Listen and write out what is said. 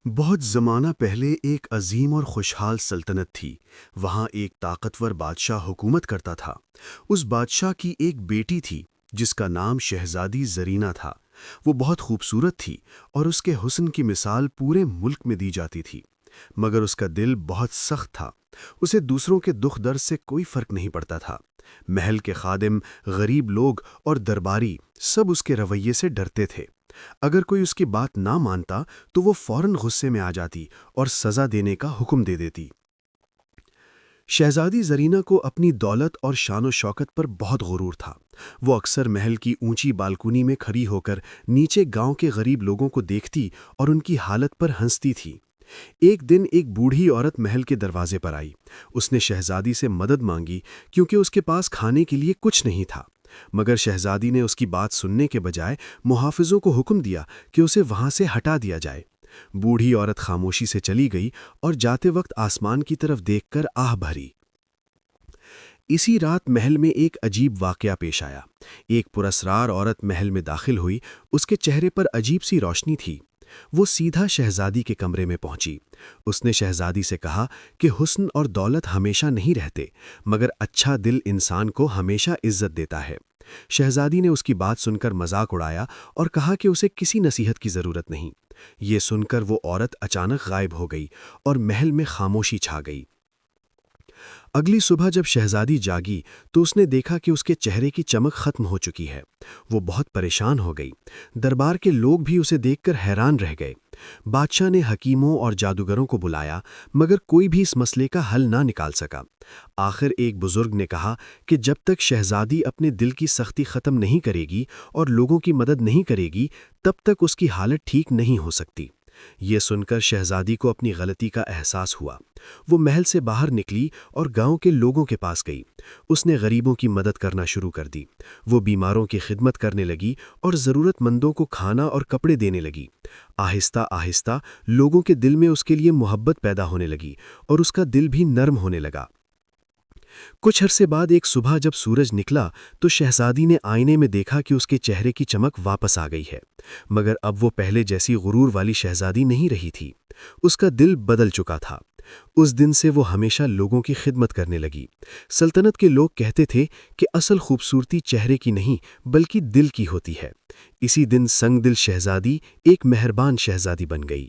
بہت زمانہ پہلے ایک عظیم اور خوشحال سلطنت تھی۔ وہاں ایک طاقتور بادشاہ حکومت کرتا تھا۔ اس بادشاہ کی ایک بیٹی تھی جس کا نام شہزادی زرینہ تھا۔ وہ بہت خوبصورت تھی اور اس کے حسن کی مثال پورے ملک میں دی جاتی تھی، مگر اس کا دل بہت سخت تھا۔ اسے دوسروں کے دکھ درد سے کوئی فرق نہیں پڑتا تھا۔ محل کے خادم، غریب لوگ اور درباری سب اس کے رویے سے ڈرتے تھے۔ اگر کوئی اس کی بات نہ مانتا تو وہ فوراً غصے میں آ جاتی اور سزا دینے کا حکم دے دیتی۔ شہزادی زرینہ کو اپنی دولت اور شان و شوکت پر بہت غرور تھا۔ وہ اکثر محل کی اونچی بالکونی میں کھڑی ہو کر نیچے گاؤں کے غریب لوگوں کو دیکھتی اور ان کی حالت پر ہنستی تھی۔ ایک دن ایک بوڑھی عورت محل کے دروازے پر آئی۔ اس نے شہزادی سے مدد مانگی کیونکہ اس کے پاس کھانے کے لیے کچھ نہیں تھا، مگر شہزادی نے اس کی بات سننے کے بجائے محافظوں کو حکم دیا کہ اسے وہاں سے ہٹا دیا جائے۔ بوڑھی عورت خاموشی سے چلی گئی اور جاتے وقت آسمان کی طرف دیکھ کر آہ بھری۔ اسی رات محل میں ایک عجیب واقعہ پیش آیا۔ ایک پراسرار عورت محل میں داخل ہوئی۔ اس کے چہرے پر عجیب سی روشنی تھی۔ وہ سیدھا شہزادی کے کمرے میں پہنچی۔ اس نے شہزادی سے کہا کہ حسن اور دولت ہمیشہ نہیں رہتے، مگر اچھا دل انسان کو ہمیشہ عزت دیتا ہے۔ شہزادی نے اس کی بات سن کر مذاق اڑایا اور کہا کہ اسے کسی نصیحت کی ضرورت نہیں۔ یہ سن کر وہ عورت اچانک غائب ہو گئی اور محل میں خاموشی چھا گئی۔ اگلی صبح جب شہزادی جاگی تو اس نے دیکھا کہ اس کے چہرے کی چمک ختم ہو چکی ہے۔ وہ بہت پریشان ہو گئی۔ دربار کے لوگ بھی اسے دیکھ کر حیران رہ گئے۔ بادشاہ نے حکیموں اور جادوگروں کو بلایا، مگر کوئی بھی اس مسئلے کا حل نہ نکال سکا۔ آخر ایک بزرگ نے کہا کہ جب تک شہزادی اپنے دل کی سختی ختم نہیں کرے گی اور لوگوں کی مدد نہیں کرے گی، تب تک اس کی حالت ٹھیک نہیں ہو سکتی۔ یہ سن کر شہزادی کو اپنی غلطی کا احساس ہوا۔ وہ محل سے باہر نکلی اور گاؤں کے لوگوں کے پاس گئی۔ اس نے غریبوں کی مدد کرنا شروع کر دی۔ وہ بیماروں کی خدمت کرنے لگی اور ضرورت مندوں کو کھانا اور کپڑے دینے لگی۔ آہستہ آہستہ لوگوں کے دل میں اس کے لیے محبت پیدا ہونے لگی اور اس کا دل بھی نرم ہونے لگا۔ کچھ عرصے بعد ایک صبح جب سورج نکلا تو شہزادی نے آئینے میں دیکھا کہ اس کے چہرے کی چمک واپس آ گئی ہے، مگر اب وہ پہلے جیسی غرور والی شہزادی نہیں رہی تھی۔ اس کا دل بدل چکا تھا۔ اس دن سے وہ ہمیشہ لوگوں کی خدمت کرنے لگی۔ سلطنت کے لوگ کہتے تھے کہ اصل خوبصورتی چہرے کی نہیں بلکہ دل کی ہوتی ہے۔ اسی دن سنگ دل شہزادی ایک مہربان شہزادی بن گئی۔